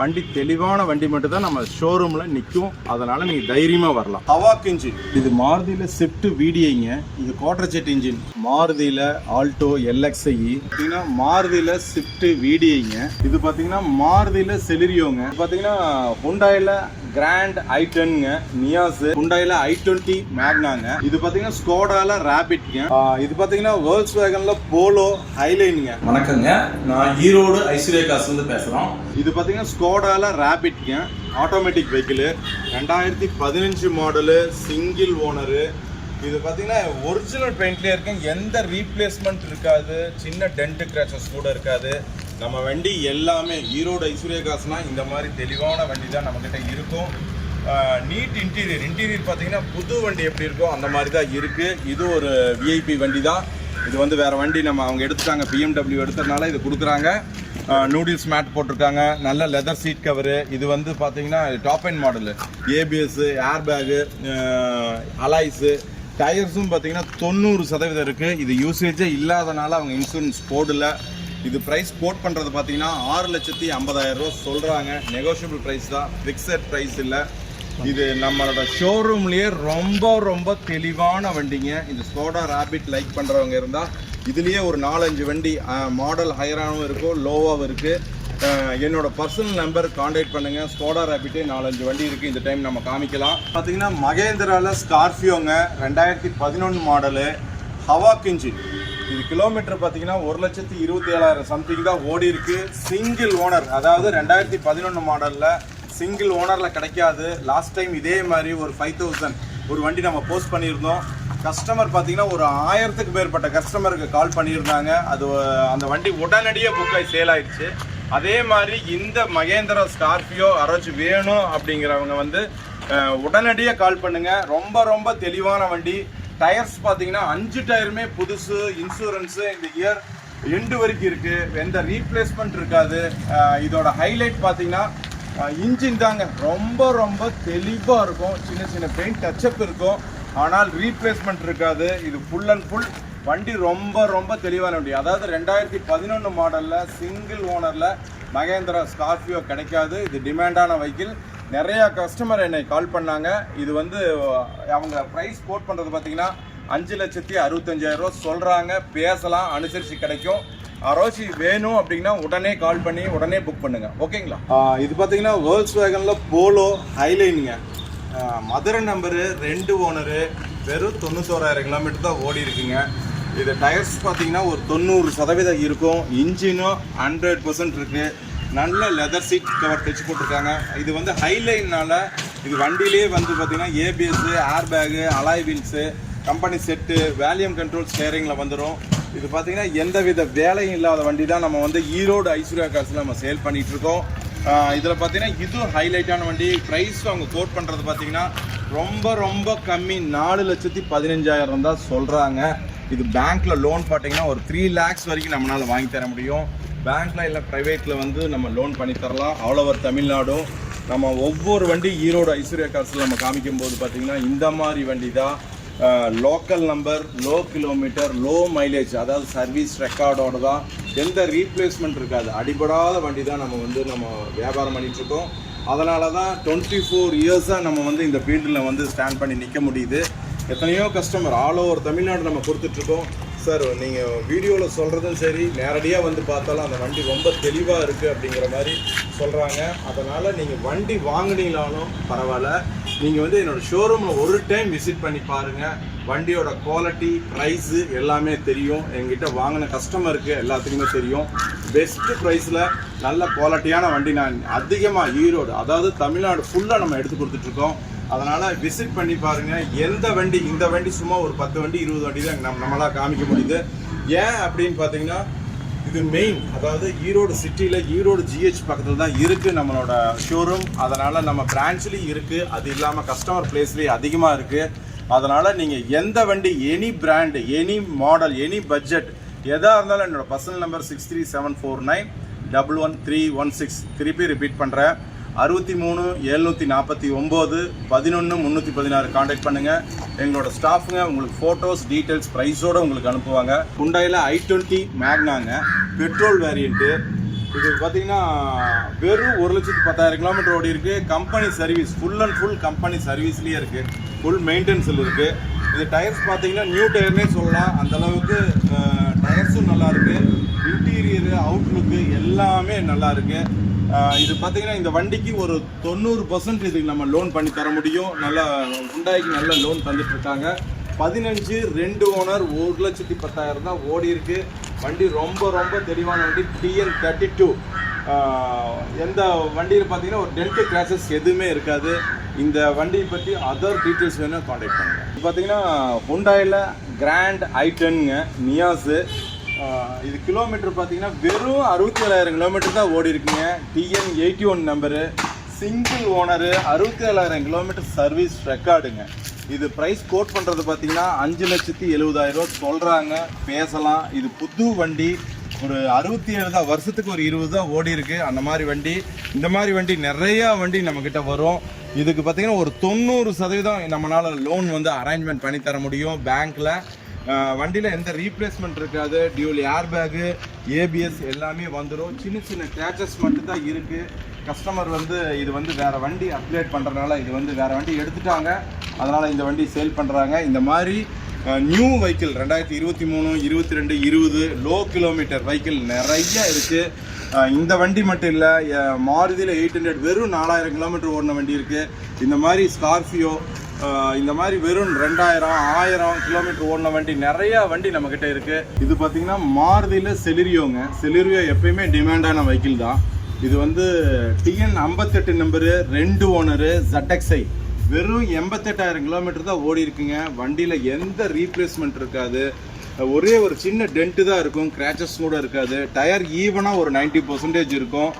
வண்டி தெளிவான வண்டி மட்டும் தான் நம்ம ஷோரூம்ல நிற்கும். அதனால நீங்க தைரியமா வரலாம். ஹவாக் இன்ஜின் இது மாருதியில ஸ்விஃப்ட் விடிஐங்க. இது குவார்டர் ஜெட் இன்ஜின். மாருதியில ஆல்டோ எல்எக்ஸ்ஐ, பார்த்தீங்கன்னா மாருதியில ஸ்விஃப்ட் விடிஐங்க. இது பார்த்தீங்கன்னா மாருதியில செலிரியோங்க. பார்த்தீங்கன்னா ஹுண்டாயில கிராண்ட் i10ங்க, நியாஸ், ஹுண்டாயில i20 மேக்னாங்க. இது பார்த்தீங்கன்னா ஸ்கோடால ராபிட்ங்க. இது பார்த்தீங்கன்னா வோல்க்ஸ்வேகன்ல போலோ ஹைலைனுங்க. வணக்கங்க, நான் ஈரோடு ஐஸ்வர்யா காசுல இருந்து பேசுறோம். இது பார்த்தீங்கன்னா ஸ்கோடால ராபிட்ங்க, automatic vehicle, 2015 model, single owner. இது பார்த்தீங்கன்னா ஒரிஜினல் பெயிண்ட்லேயே இருக்கு, எந்த ரீப்ளேஸ்மெண்ட் இருக்காது, சின்ன டென்ட் கிராச்சஸ் கூட இருக்காது. நம்ம வண்டி எல்லாமே ஈரோடு ஐஸ்வர்யா காசுனா இந்த மாதிரி தெளிவான வண்டி தான் நம்மக்கிட்ட இருக்கும். நீட் இன்டீரியர் பார்த்தீங்கன்னா புது வண்டி எப்படி இருக்கோ அந்த மாதிரி தான் இருக்குது. இது ஒரு விஐபி வண்டி தான். இது வந்து வேறு வண்டி நம்ம அவங்க எடுத்துட்டாங்க, BMW எடுத்ததுனால இது கொடுக்குறாங்க. நூடில்ஸ் மேட் போட்டிருக்காங்க, நல்ல லெதர் சீட் கவரு. இது வந்து பார்த்தீங்கன்னா top end model, ABS, air bag, alloys, டயர்ஸும் பார்த்தீங்கன்னா 90% இருக்குது. இது யூசேஜே இல்லாதனால அவங்க இன்சூரன்ஸ் போடல. இது ப்ரைஸ் கோட் பண்ணுறது பார்த்தீங்கன்னா 6,50,000 ரூபா சொல்கிறாங்க. நெகோஷியபிள் ப்ரைஸ் தான், ஃபிக்ஸட் ப்ரைஸ் இல்லை. இது நம்மளோட ஷோரூம்லேயே ரொம்ப தெளிவான வண்டிங்க. இந்த ஸ்கோடா ராபிட் லைக் பண்ணுறவங்க இருந்தால் இதுலேயே ஒரு 4-5 வண்டி மாடல் ஹையராகவும் இருக்கும், லோவாகவும் இருக்குது. என்னோட பர்சனல் நம்பர் கான்டாக்ட் பண்ணுங்கள். ஸ்கோடா ராபிட்டே 4-5 வண்டி இருக்குது. இந்த டைம் நம்ம காமிக்கலாம். பார்த்தீங்கன்னா மகேந்திராவில் ஸ்கார்பியோங்க, 2011 மாடலு, ஹவாக் இன்ஜின். இது கிலோமீட்டர் பார்த்தீங்கன்னா 1,27,000 சம்திங் தான் ஓடி இருக்கு. சிங்கிள் ஓனர், அதாவது 2011 மாடலில் சிங்கிள் ஓனரில் கிடைக்காது. லாஸ்ட் டைம் இதே மாதிரி ஒரு 5,000 ஒரு வண்டி நம்ம போஸ்ட் பண்ணியிருந்தோம். கஸ்டமர் பார்த்தீங்கன்னா ஒரு 1000க்கு மேற்பட்ட கஸ்டமருக்கு கால் பண்ணியிருந்தாங்க. அது அந்த வண்டி உடனடியாக புக் ஆகி சேல் ஆயிடுச்சு. அதே மாதிரி இந்த மகேந்திரா ஸ்கார்பியோ யாராச்சும் வேணும் அப்படிங்கிறவங்க வந்து உடனடியாக கால் பண்ணுங்கள். ரொம்ப தெளிவான வண்டி. டயர்ஸ் பார்த்தீங்கன்னா 5 டயருமே புதுசு. இன்சூரன்ஸு இந்த இயர் எண்டு வரைக்கும் இருக்குது, எந்த ரீப்ளேஸ்மெண்ட் இருக்காது. இதோட ஹைலைட் பார்த்தீங்கன்னா இன்ஜின் தாங்க. ரொம்ப தெளிவாக இருக்கும். சின்ன பெயிண்ட் டச்சப் இருக்கும், ஆனால் ரீப்ளேஸ்மெண்ட் இருக்காது. இது ஃபுல் அண்ட் ஃபுல் வண்டி ரொம்ப தெளிவான வண்டி. அதாவது 2011 மாடலில் சிங்கிள் ஓனரில் மகேந்திரா ஸ்கார்பியோ கிடைக்காது. இது டிமாண்டான வெஹிக்கிள். நிறையா கஸ்டமர் என்னை கால் பண்ணாங்க. இது வந்து அவங்க ப்ரைஸ் கோட் பண்ணுறது பார்த்தீங்கன்னா 5,65,000 ரூபா சொல்கிறாங்க. பேசலாம், அனுசரித்து கிடைக்கும். யாராச்சி வேணும் அப்படின்னா உடனே கால் பண்ணி உடனே புக் பண்ணுங்க, ஓகேங்களா? இது பார்த்தீங்கன்னா வோல்க்ஸ்வேகனில் போலோ ஹைலைனுங்க. மதுரை நம்பரு, 2 ஓனரு, வெறும் 91,000 கிலோமீட்டர் தான் ஓடி இருக்குங்க. இது டயர்ஸ் பார்த்தீங்கன்னா ஒரு 90% இருக்கும். இன்ஜினும் 100% இருக்குது. நல்ல லெதர் சீட் கவர் தைச்சு போட்டிருக்காங்க. இது வந்து ஹைலைனால இது வண்டியிலே வந்து பார்த்தீங்கன்னா ABS, air bag, alloy wheels, company set, volume control ஸ்டேரிங்கில் வந்துடும். இது பார்த்தீங்கன்னா எந்தவித வேலையும் இல்லாத வண்டி தான் நம்ம வந்து ஈரோடு ஐஸ்வர்யா காசில் நம்ம சேல் பண்ணிகிட்ருக்கோம். இதில் பார்த்தீங்கன்னா இதுவும் ஹைலைட்டான வண்டி. ப்ரைஸ் அவங்க கோட் பண்ணுறது பார்த்தீங்கன்னா ரொம்ப கம்மி, 4,15,000 தான் சொல்கிறாங்க. இது பேங்க்கில் லோன் பார்த்தீங்கன்னா ஒரு 3 lakhs வரைக்கும் நம்மளால் வாங்கி தர முடியும். பேங்க்கில் இல்லை ப்ரைவேட்டில் வந்து நம்ம லோன் பண்ணி தரலாம். ஆல் ஓவர் தமிழ்நாடும். நம்ம ஒவ்வொரு வண்டி ஈரோடு ஐஸ்வர்யா காசில் நம்ம காமிக்கும் போது பார்த்தீங்கன்னா இந்த மாதிரி வண்டி தான். Local number, low kilometre, low mileage, அதாவது சர்வீஸ் ரெக்கார்டோடு தான். எந்த ரீப்ளேஸ்மெண்ட் இருக்காது. அடிபடாத வண்டி தான் நம்ம வந்து நம்ம வியாபாரம் பண்ணிகிட்ருக்கோம். அதனால தான் 24 இயர்ஸாக நம்ம வந்து இந்த ஃபீல்டில் வந்து ஸ்டாண்ட் பண்ணி நிற்க முடியுது. எத்தனையோ கஸ்டமர் ஆல் ஓவர் தமிழ்நாடு நம்ம கொடுத்துட்ருக்கோம். சார் நீங்கள் வீடியோவில் சொல்கிறதும் சரி, நேரடியாக வந்து பார்த்தாலும் அந்த வண்டி ரொம்ப தெளிவாக இருக்குது அப்படிங்கிற மாதிரி சொல்கிறாங்க. அதனால் நீங்கள் வண்டி வாங்கினீங்களாலும் பரவாயில்ல, நீங்கள் வந்து என்னோடய ஷோரூமில் ஒரு டைம் விசிட் பண்ணி பாருங்கள். வண்டியோட குவாலிட்டி, ப்ரைஸு எல்லாமே தெரியும். எங்கிட்ட வாங்கின கஸ்டமருக்கு எல்லாத்துக்குமே தெரியும். பெஸ்ட்டு ப்ரைஸில் நல்ல குவாலிட்டியான வண்டி நான் அதிகமாக ஈரோடு, அதாவது தமிழ்நாடு ஃபுல்லாக நம்ம எடுத்து கொடுத்துட்ருக்கோம். அதனால் விசிட் பண்ணி பாருங்கள். எந்த வண்டி, இந்த வண்டி சும்மா ஒரு 10 வண்டி 20 வண்டி தான் நம்மளால் காமிக்க முடியுது. ஏன் அப்படின்னு பார்த்தீங்கன்னா இது மெயின், அதாவது ஈரோடு சிட்டியில் ஈரோடு GH பக்கத்தில் தான் இருக்குது நம்மளோட ஷோரூம். அதனால் நம்ம பிரான்ச்லேயும் இருக்குது. அது இல்லாமல் கஸ்டமர் பிளேஸ்லேயும் அதிகமாக இருக்குது. அதனால் நீங்கள் எந்த வண்டி, any brand, any model, any budget எதாக இருந்தாலும் என்னோடய பர்சனல் நம்பர் 6374911316. திருப்பி ரிப்பீட் பண்ணுறேன், 63 749 11 316 கான்டாக்ட் பண்ணுங்கள். எங்களோட ஸ்டாஃபுங்க உங்களுக்கு ஃபோட்டோஸ், டீட்டெயில்ஸ், ப்ரைஸோடு உங்களுக்கு அனுப்புவாங்க. ஹுண்டாயில் i20 மேக்னாங்க, பெட்ரோல் வேரியண்ட்டு, இது பார்த்தீங்கன்னா வெறும் 1,10,000 கிலோமீட்டர் ஓடி இருக்கு. Company service full and full company சர்வீஸ்லேயே இருக்குது. ஃபுல் மெயின்டெனன்ஸில் இருக்குது. இது டயர்ஸ் பார்த்தீங்கன்னா நியூ டயர்னே சொல்லலாம். அந்தளவுக்கு டயர்ஸும் நல்லா இருக்குது. இன்டீரியரு அவுட்லுக்கு எல்லாமே நல்லா இருக்குது. இது பார்த்தீங்கன்னா இந்த வண்டிக்கு ஒரு 90% இதுக்கு நம்ம லோன் பண்ணி தர முடியும். நல்லா ஹுண்டாய்க்கு நல்ல லோன் தந்துட்டுருக்காங்க. 15 2 ஓனர் 1,10,000 தான் ஓடி இருக்கு. வண்டி ரொம்ப ரொம்ப தெளிவான வண்டி. TN32 எந்த வண்டியில் பார்த்தீங்கன்னா ஒரு டென்ட் கிராச்சஸ் எதுவுமே இருக்காது. இந்த வண்டியை பற்றி அதர் டீட்டெயில்ஸ் வேணும் காண்டாக்ட் பண்ணுங்கள். இது பார்த்தீங்கன்னா ஹுண்டாயில் கிராண்ட் i10ங்க நியாஸு. இது கிலோமீட்டர் பார்த்தீங்கன்னா வெறும் 67,000 கிலோமீட்டர் தான் ஓடி இருக்குங்க. TN81 number, single owner, 67,000 kilometre service ரெக்கார்டுங்க. இது ப்ரைஸ் கோட் பண்ணுறது பார்த்தீங்கன்னா 5,70,000 ரூபா சொல்கிறாங்க. பேசலாம். இது புது வண்டி. ஒரு 67 தான், வருஷத்துக்கு ஒரு 20 தான் ஓடி இருக்குது. அந்த மாதிரி வண்டி, இந்த மாதிரி வண்டி நிறையா வண்டி நம்மக்கிட்ட வரும். இதுக்கு பார்த்தீங்கன்னா ஒரு 90% நம்மளால் லோன் வந்து அரேஞ்ச்மெண்ட் பண்ணி தர முடியும் பேங்க்கில். வண்டியில் எந்த ரீப்ளேஸ்மெண்ட் இருக்காது. டியூல் ஏர் பேகு, ABS எல்லாமே வந்துடும். சின்ன சின்ன கிராச்சஸ் மட்டும்தான் இருக்குது. கஸ்டமர் வந்து இது வந்து வேறு வண்டி அப்டேட் பண்ணுறதுனால இது வந்து வேறு வண்டி எடுத்துட்டாங்க. அதனால் இந்த வண்டி சேல் பண்ணுறாங்க. இந்த மாதிரி new vehicle 2023, 22, 20 low kilometre vehicle நிறைய இருக்குது. இந்த வண்டி மட்டும் இல்லை, மாருதியில் 800 வெறும் 4,000 கிலோமீட்டர் ஓடின வண்டி இருக்குது. இந்த மாதிரி ஸ்கார்பியோ இந்த மாதிரி வெறும் 2,000, 1,000 கிலோமீட்டர் ஓடின வண்டி நிறையா வண்டி நம்மக்கிட்ட இருக்குது. இது பார்த்திங்கன்னா மாருதியில் செலிரியோங்க. செலிரியோ எப்பயுமே டிமாண்டான வெஹிக்கிள் தான். இது வந்து TN58 நம்பரு, 2 ஓனரு, ZXi. வெறும் 88,000 கிலோமீட்டர் தான் ஓடி இருக்குங்க. வண்டியில் எந்த ரீப்ளேஸ்மெண்ட் இருக்காது. ஒரே ஒரு சின்ன டென்ட்டு தான் இருக்கும். கிராச்சஸ் கூட இருக்காது. டயர் ஈவனாக ஒரு 90% இருக்கும்.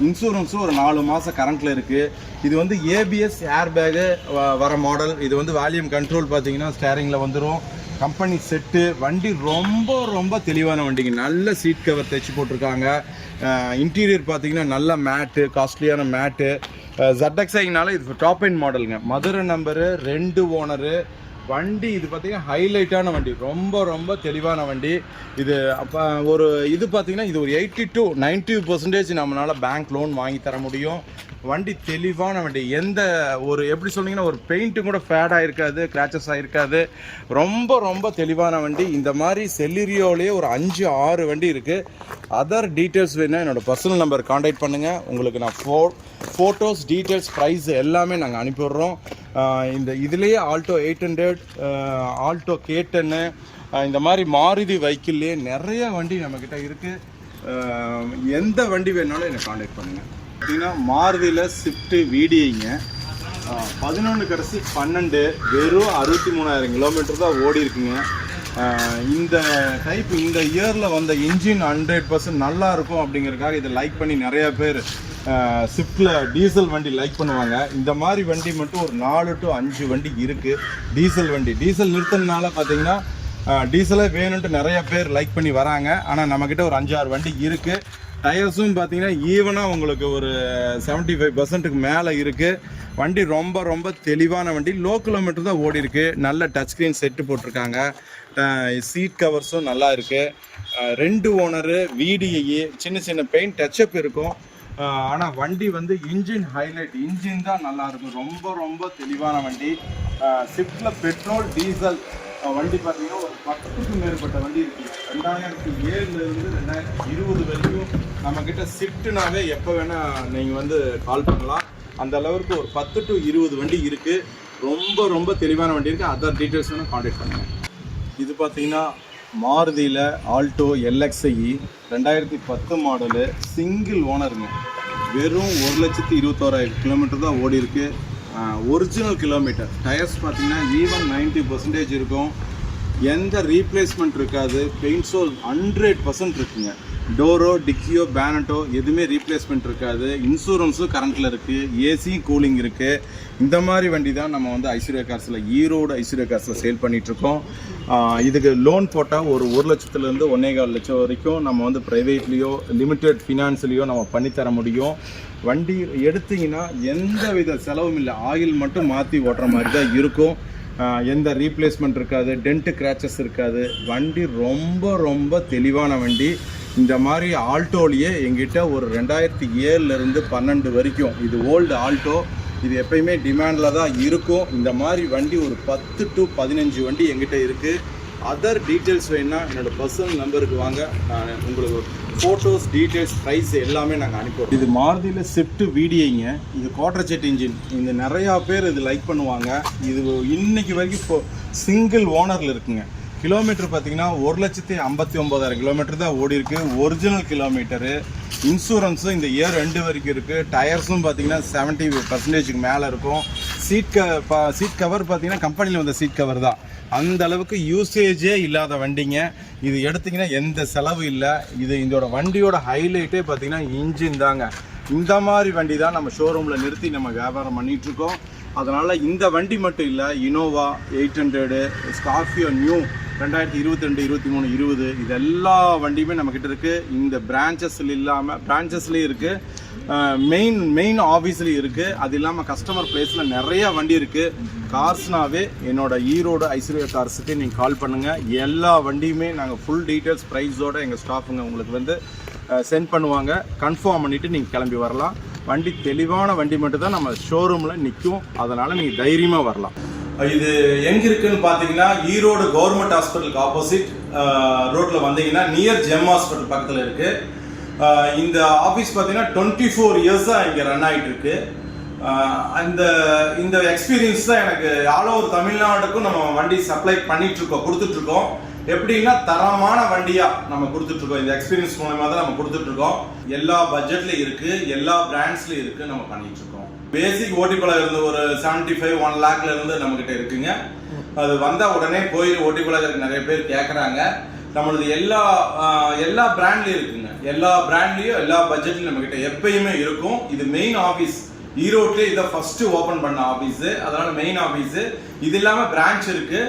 இன்சூரன்ஸும் ஒரு 4 மாதம் கரண்ட்டில் இருக்குது. இது வந்து ABS ஏர் பேகு வர மாடல். இது வந்து வால்யூம் கண்ட்ரோல் பார்த்தீங்கன்னா ஸ்டேரிங்கில் வந்துடும். Company set. வண்டி ரொம்ப ரொம்ப தெளிவான வண்டிங்க. நல்ல சீட் கவர் தைச்சி போட்டிருக்காங்க. இன்டீரியர் பார்த்தீங்கன்னா நல்ல மேட்டு, காஸ்ட்லியான மேட்டு. ZXiனால இது டாப் எண்ட் மாடலுங்க. மதுரை நம்பரு, 2 ஓனரு வண்டி. இது பார்த்தீங்கன்னா ஹைலைட்டான வண்டி. ரொம்ப ரொம்ப தெளிவான வண்டி. இது அப்போ ஒரு இது பார்த்தீங்கன்னா இது ஒரு 80 to 90% நம்மளால் பேங்க் லோன் வாங்கி தர முடியும். வண்டி தெளிவான வண்டி. எந்த ஒரு எப்படி சொன்னீங்கன்னா ஒரு பெயிண்ட்டும் கூட ஃபேட் ஆகிருக்காது, கிராச்சஸ் ஆகிருக்காது. ரொம்ப ரொம்ப தெளிவான வண்டி. இந்த மாதிரி செலிரியோலேயே ஒரு 5-6 வண்டி இருக்குது. அதர் டீட்டெயில்ஸ் வேணுன்னா என்னோடய பர்சனல் நம்பர் காண்டாக்ட் பண்ணுங்கள். உங்களுக்கு நான் ஃபோட்டோஸ், டீட்டெயில்ஸ், ப்ரைஸ் எல்லாமே நாங்கள் அனுப்பிடுறோம். இந்த இதுலேயே ஆல்டோ 800, ஆல்டோ K10 இந்த மாதிரி மாருதி வெஹிக்கிள்லேயே நிறைய வண்டி நம்மக்கிட்ட இருக்குது. எந்த வண்டி வேணாலும் என்னை காண்டாக்ட் பண்ணுங்கள். பார்த்தீங்கன்னா மாருதியில் ஸ்விஃப்ட்டு VDIங்க. 11 கடைசி 12 வெறும் 63,000 கிலோமீட்டர் தான் ஓடி இருக்குங்க. இந்த டைப் இந்த இயரில் வந்த இன்ஜின் 100% நல்லா இருக்கும் அப்படிங்கிறதுக்காக இதை லைக் பண்ணி நிறையா பேர் ஸ்விஃப்டில் டீசல் வண்டி லைக் பண்ணுவாங்க. இந்த மாதிரி வண்டி மட்டும் ஒரு 4 to 5 வண்டி இருக்குது. டீசல் வண்டி. டீசல் நிறுத்தினால பார்த்தீங்கன்னா டீசலே வேணும்ன்ட்டு நிறைய பேர் லைக் பண்ணி வராங்க. ஆனால் நம்மக்கிட்ட ஒரு 5-6 வண்டி இருக்குது. டயர்ஸும் பார்த்தீங்கன்னா ஈவனாக உங்களுக்கு ஒரு 75%க்கு மேலே இருக்குது. வண்டி ரொம்ப ரொம்ப தெளிவான வண்டி. லோ கிலோமீட்டர் தான் ஓடி இருக்குது. நல்ல டச் ஸ்க்ரீன் செட்டு போட்டிருக்காங்க. சீட் கவர்ஸும் நல்லா இருக்குது. 2 ஓனரு, VDI, சின்ன சின்ன பெயிண்ட் டச்சப் இருக்கும். ஆனால் வண்டி வந்து இன்ஜின் ஹைலைட். இன்ஜின் தான் நல்லாயிருக்கும். ரொம்ப ரொம்ப தெளிவான வண்டி. ஸ்விஃப்டில் பெட்ரோல், டீசல் வண்டி பார்த்தீங்கன்னா ஒரு 10க்கும் மேற்பட்ட வண்டி இருக்குது. 2007லேருந்து 2020 வரைக்கும் நம்மக்கிட்ட ஸ்விஃப்ட்னாவே எப்போ வேணால் நீங்கள் வந்து கால் பண்ணலாம். அந்த அளவுக்கு ஒரு 10 to 20 வண்டி இருக்குது. ரொம்ப ரொம்ப தெளிவான வண்டி இருக்குது. அதர் டீட்டெயில்ஸ் வேணும் காண்டாக்ட் பண்ணுங்கள். இது பார்த்தீங்கன்னா மாருதியில் ஆல்டோ LXi 2010 மாடலு, சிங்கிள் ஓனருங்க. வெறும் 1,21,000 கிலோமீட்டர் தான் ஓடி இருக்குது. Original kilometre. டயர்ஸ் பார்த்தீங்கன்னா ஈவன் 90% இருக்கும். எந்த ரீப்ளேஸ்மெண்ட் இருக்காது. பெயிண்ட்ஸோ 100% இருக்குங்க. டோரோ, டிக்கியோ, பேனட்டோ எதுவுமே ரீப்ளேஸ்மெண்ட் இருக்காது. இன்சூரன்ஸும் கரண்ட்டில் இருக்குது. ஏசியும் கூலிங் இருக்குது. இந்த மாதிரி வண்டி தான் நம்ம வந்து ஐஸ்வர்யா கார்ஸில், ஈரோடு ஐஸ்வர்யா கார்ஸில் சேல் பண்ணிகிட்ருக்கோம். இதுக்கு லோன் போட்டால் ஒரு 1 லட்சத்துலேருந்து 1.25 லட்சம் வரைக்கும் நம்ம வந்து ப்ரைவேட்லேயோ லிமிடெட் ஃபினான்ஸ்லேயோ நம்ம பண்ணித்தர முடியும். வண்டி எடுத்திங்கன்னா எந்த வித செலவும் இல்லை. ஆயில் மட்டும் மாற்றி ஓட்டுற மாதிரி தான் இருக்கும். எந்த ரீப்ளேஸ்மெண்ட் இருக்காது, டென்ட்டு கிராச்சஸ் இருக்காது. வண்டி ரொம்ப ரொம்ப தெளிவான வண்டி. இந்த மாதிரி ஆல்டோலேயே எங்கிட்ட ஒரு 2007லேருந்து 12 வரைக்கும் இது ஓல்டு ஆல்டோ. இது எப்பயுமே டிமாண்டில் தான் இருக்கும். இந்த மாதிரி வண்டி ஒரு 10 to 15 வண்டி எங்கிட்ட இருக்குது. அதர் டீட்டெயில்ஸ் வேணுன்னா என்னோடய பர்சனல் நம்பருக்கு வாங்க. நான் உங்களுக்கு ஃபோட்டோஸ், டீட்டெயில்ஸ், ப்ரைஸ் எல்லாமே நாங்கள் அனுப்புவோம். இது மாருதியில் ஸ்விஃப்ட் VDIங்க. இது குவார்டர் ஜெட் இன்ஜின். இந்த நிறையா பேர் இது லைக் பண்ணுவாங்க. இது இன்னைக்கு வரைக்கும் இப்போ சிங்கிள் ஓனரில் இருக்குங்க. கிலோமீட்டர் பார்த்தீங்கன்னா 1,59,000 கிலோமீட்டர் தான் ஓடி இருக்கு. Original kilometre. இன்சூரன்ஸும் இந்த இயர் 2 வரைக்கும் இருக்குது. டயர்ஸும் பார்த்தீங்கன்னா 70% மேலே இருக்கும். சீட் கவர் பார்த்தீங்கன்னா கம்பெனியில் வந்த சீட் கவர் தான். அந்த அளவுக்கு யூசேஜே இல்லாத வண்டிங்க. இது எடுத்திங்கன்னா எந்த செலவு இல்லை. இதோட வண்டியோட ஹைலைட்டே பார்த்தீங்கன்னா இன்ஜின் தாங்க. இந்த மாதிரி வண்டி தான் நம்ம ஷோரூமில் நிறுத்தி நம்ம வியாபாரம் பண்ணிகிட்ருக்கோம். அதனால் இந்த வண்டி மட்டும் இல்லை, இனோவா 800, ஸ்கார்பியோ நியூ 2022, 23, 20 இது எல்லா வண்டியுமே நம்மக்கிட்ட இருக்குது. இந்த பிரான்ச்சஸ்லேயும் இருக்குது, மெயின் ஆஃபீஸ்லேயும் இருக்குது. அது இல்லாமல் கஸ்டமர் பிளேஸில் நிறைய வண்டி இருக்குது. கார்ஸ்னாவே என்னோட ஈரோடு ஐஸ்வர்யா கார்ஸுக்கு நீங்கள் கால் பண்ணுங்கள். எல்லா வண்டியுமே நாங்கள் ஃபுல் டீட்டெயில்ஸ் ப்ரைஸோடு எங்கள் ஸ்டாஃபுங்க உங்களுக்கு சென்ட் பண்ணுவாங்க. கன்ஃபார்ம் பண்ணிவிட்டு நீங்கள் கிளம்பி வரலாம். வண்டி தெளிவான வண்டி மட்டும் தான் நம்ம ஷோரூமில் நிற்கும். அதனால் நீங்கள் தைரியமாக வரலாம். இது எங்கே இருக்குன்னு பார்த்தீங்கன்னா ஈரோடு கவர்மெண்ட் ஹாஸ்பிட்டலுக்கு ஆப்போசிட் ரோட்டில் வந்தீங்கன்னா நியர் ஜெம் ஹாஸ்பிட்டல் பக்கத்தில் இருக்குது. இந்த ஆஃபீஸ் பார்த்தீங்கன்னா 24 இயர்ஸாக இங்கே ரன் ஆகிட்டு இருக்கு. இந்த எக்ஸ்பீரியன்ஸ் தான் எனக்கு ஆல் ஓவர் தமிழ்நாடுக்கும் நம்ம வண்டி சப்ளை கொடுத்துட்ருக்கோம். எப்படின்னா தரமான வண்டியாக நம்ம கொடுத்துட்ருக்கோம். இந்த எக்ஸ்பீரியன்ஸ் மூலமாக தான் நம்ம கொடுத்துட்ருக்கோம். எல்லா பட்ஜெட்லையும் இருக்குது, எல்லா பிராண்ட்ஸ்லையும் இருக்குது, நம்ம பண்ணிகிட்ருக்கோம். பேசிக் ஓட்டிப்பழம் இருந்து ஒரு 75, 1 லேக்ல இருந்து நம்மகிட்ட இருக்குங்க. அது வந்தால் உடனே போய் ஓட்டிப்பழம் நிறைய பேர் கேட்குறாங்க. நம்மளது எல்லா பிராண்ட்லையும் இருக்குங்க. எல்லா பிராண்ட்லையும் எல்லா பட்ஜெட்லையும் நம்மகிட்ட எப்பயுமே இருக்கும். இது மெயின் ஆஃபீஸ் ஈரோட்லேயே இதை ஃபஸ்ட்டு ஓப்பன் பண்ண ஆஃபீஸு. அதனால மெயின் ஆஃபீஸு. இது இல்லாமல் பிரான்ச் இருக்குது.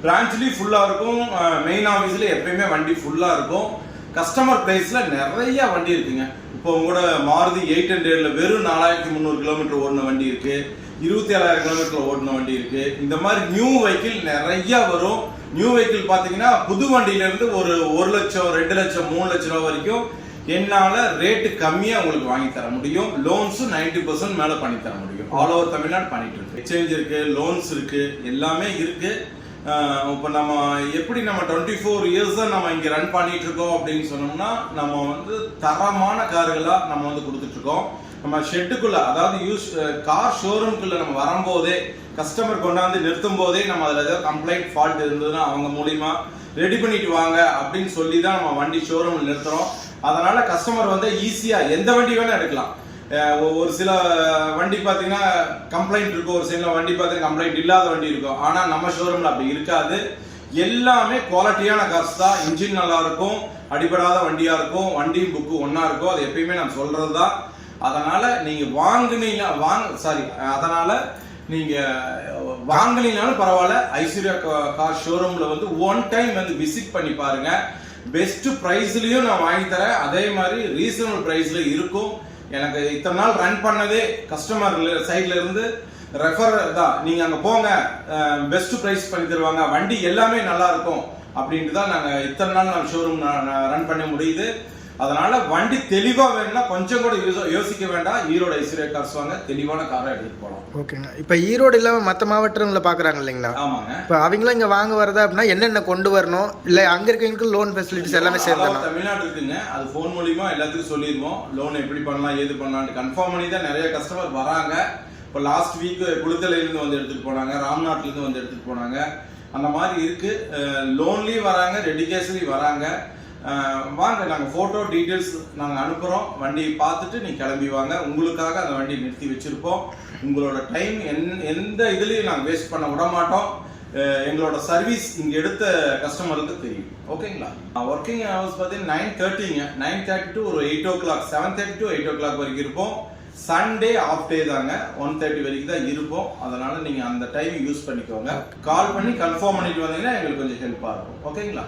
பிரான்ச்லேயும் ஃபுல்லாக இருக்கும். மெயின் ஆஃபீஸில் எப்பயுமே வண்டி ஃபுல்லாக இருக்கும். கஸ்டமர் பிளேஸில் நிறைய வண்டி இருக்குங்க. இப்போ உங்களோட மாருதி 800ல வெறும் 4300 கிலோமீட்டர் ஓடின வண்டி இருக்குது. 27,000 கிலோமீட்டர் ஓடின வண்டி இருக்குது. இந்த மாதிரி நியூ வெஹிக்கிள் நிறையா வரும். நியூ வெஹிக்கிள் பார்த்தீங்கன்னா புது வண்டியிலேருந்து ஒரு 1 லட்சம், 2 லட்சம், 3 லட்சம் ரூபா வரைக்கும் என்னால் ரேட்டு கம்மியாக உங்களுக்கு வாங்கி தர முடியும். லோன்ஸும் 90% மேலே பண்ணி தர முடியும். ஆல் ஓவர் தமிழ்நாடு பண்ணிட்டு இருக்கு. எக்ஸ்சேஞ்ச் இருக்குது, லோன்ஸ் இருக்குது, எல்லாமே இருக்குது. இப்போ நம்ம எப்படி நம்ம 24 இயர்ஸ் தான் நம்ம இங்கே ரன் பண்ணிட்டு இருக்கோம் அப்படின்னு சொன்னோம்னா, நம்ம தரமான கார்களாக நம்ம கொடுத்துட்ருக்கோம். நம்ம ஷெட்டுக்குள்ள, அதாவது கார் ஷோரூம்குள்ள நம்ம வரும்போதே கஸ்டமர் கொண்டாந்து நிறுத்தும் போதே நம்ம அதில் ஏதாவது கம்ப்ளைண்ட் ஃபால்ட் இருந்ததுன்னா அவங்க மூலிமா ரெடி பண்ணிட்டு வாங்க அப்படின்னு சொல்லி தான் நம்ம வண்டி ஷோரூமில் நிறுத்துறோம். அதனால கஸ்டமர் ஈஸியாக எந்த வண்டி வேணால் எடுக்கலாம். ஒரு சில வண்டி பார்த்தீங்கன்னா கம்ப்ளைண்ட் இருக்கும், ஒரு சில வண்டி பார்த்தீங்கன்னா கம்ப்ளைண்ட் இல்லாத வண்டி இருக்கும். ஆனால் நம்ம ஷோரூமில் அப்படி இருக்காது. எல்லாமே குவாலிட்டியான கார்ஸ் தான். இன்ஜின் நல்லா இருக்கும், அடிபடாத வண்டியாக இருக்கும், வண்டியும் புக்கு ஒன்றா இருக்கும். அது எப்பயுமே நான் சொல்கிறது தான். அதனால் நீங்கள் வாங்கினீங்கனாலும் பரவாயில்ல, ஐஸ்வர்யா கார் ஷோரூமில் 1 டைம் விசிட் பண்ணி பாருங்கள். பெஸ்ட் ப்ரைஸ்லையும் நான் வாங்கி தரேன். அதே மாதிரி ரீசனபிள் ப்ரைஸில் இருக்கும். எனக்கு இத்தனை நாள் ரன் பண்ணதே கஸ்டமர் சைட்ல இருந்து ரெஃபர் தான். நீங்க அங்க போங்க, பெஸ்ட் பிரைஸ் பண்ணி தருவாங்க, வண்டி எல்லாமே நல்லா இருக்கும் அப்படின்ட்டு தான் நாங்க இத்தனை நாள் நம்ம ஷோரூம் ரன் பண்ண முடியுது. அதனால வண்டி தெளிவா வேணும்னா கொஞ்சம் கூட யோசிக்க வேண்டாம். ஈரோடு ஐஸ்வர்யா கார்ஸ் வாங்க, தெளிவான காரை எடுத்துட்டு போகலாம். ஓகேங்க. இப்போ ஈரோடு இல்லாம மற்ற மாவட்டங்களில் பாக்குறாங்க இல்லைங்களா? ஆமாங்க. இப்போ அவங்களும் இங்க வாங்க வரதா அப்படின்னா என்னென்ன கொண்டு வரணும், இல்லை அங்க இருக்கவங்களுக்கு லோன் ஃபெசிலிட்டிஸ் எல்லாமே சேர்ந்து தமிழ்நாடு இருக்குங்க. அது ஃபோன் மூலியமா எல்லாத்துக்கும் சொல்லிடுவோம். லோன் எப்படி பண்ணலாம், ஏது பண்ணலாம்னு கன்ஃபார்ம் பண்ணி தான் நிறைய கஸ்டமர் வராங்க. இப்போ லாஸ்ட் வீக் குளித்தலையிலேருந்து எடுத்துட்டு போனாங்க, ராம்நாட்லேருந்து எடுத்துட்டு போனாங்க. அந்த மாதிரி இருக்கு. லோன்லேயும் வராங்க, டெடிகேஷன்லேயும் வராங்க. வாங்க, நாங்கள் ஃபோட்டோ டீட்டெயில்ஸ் நாங்கள் அனுப்புகிறோம். வண்டியை பார்த்துட்டு நீங்கள் கிளம்பி வாங்க. உங்களுக்காக அந்த வண்டியை நிறுத்தி வச்சுருப்போம். உங்களோட டைம் எந்த இதுலேயும் நாங்கள் வேஸ்ட் பண்ண விட மாட்டோம். எங்களோட சர்வீஸ் இங்கே எடுத்த கஸ்டமருக்கு தெரியும். ஓகேங்களா? ஒர்க்கிங் ஹவர்ஸ் பார்த்தீங்கன்னா 9:30ங்க. 9:30 to ஒரு 8 o'clock, 7:30 to 8 o'clock வரைக்கும் இருப்போம். சண்டே ஆஃப் டே தாங்க, 1:30 வரைக்கும் தான் இருப்போம். அதனால நீங்கள் அந்த டைம் யூஸ் பண்ணிக்கோங்க. கால் பண்ணி கன்ஃபார்ம் பண்ணிட்டு வந்தீங்கன்னா எங்களுக்கு கொஞ்சம் ஹெல்ப்பாக இருக்கும். ஓகேங்களா?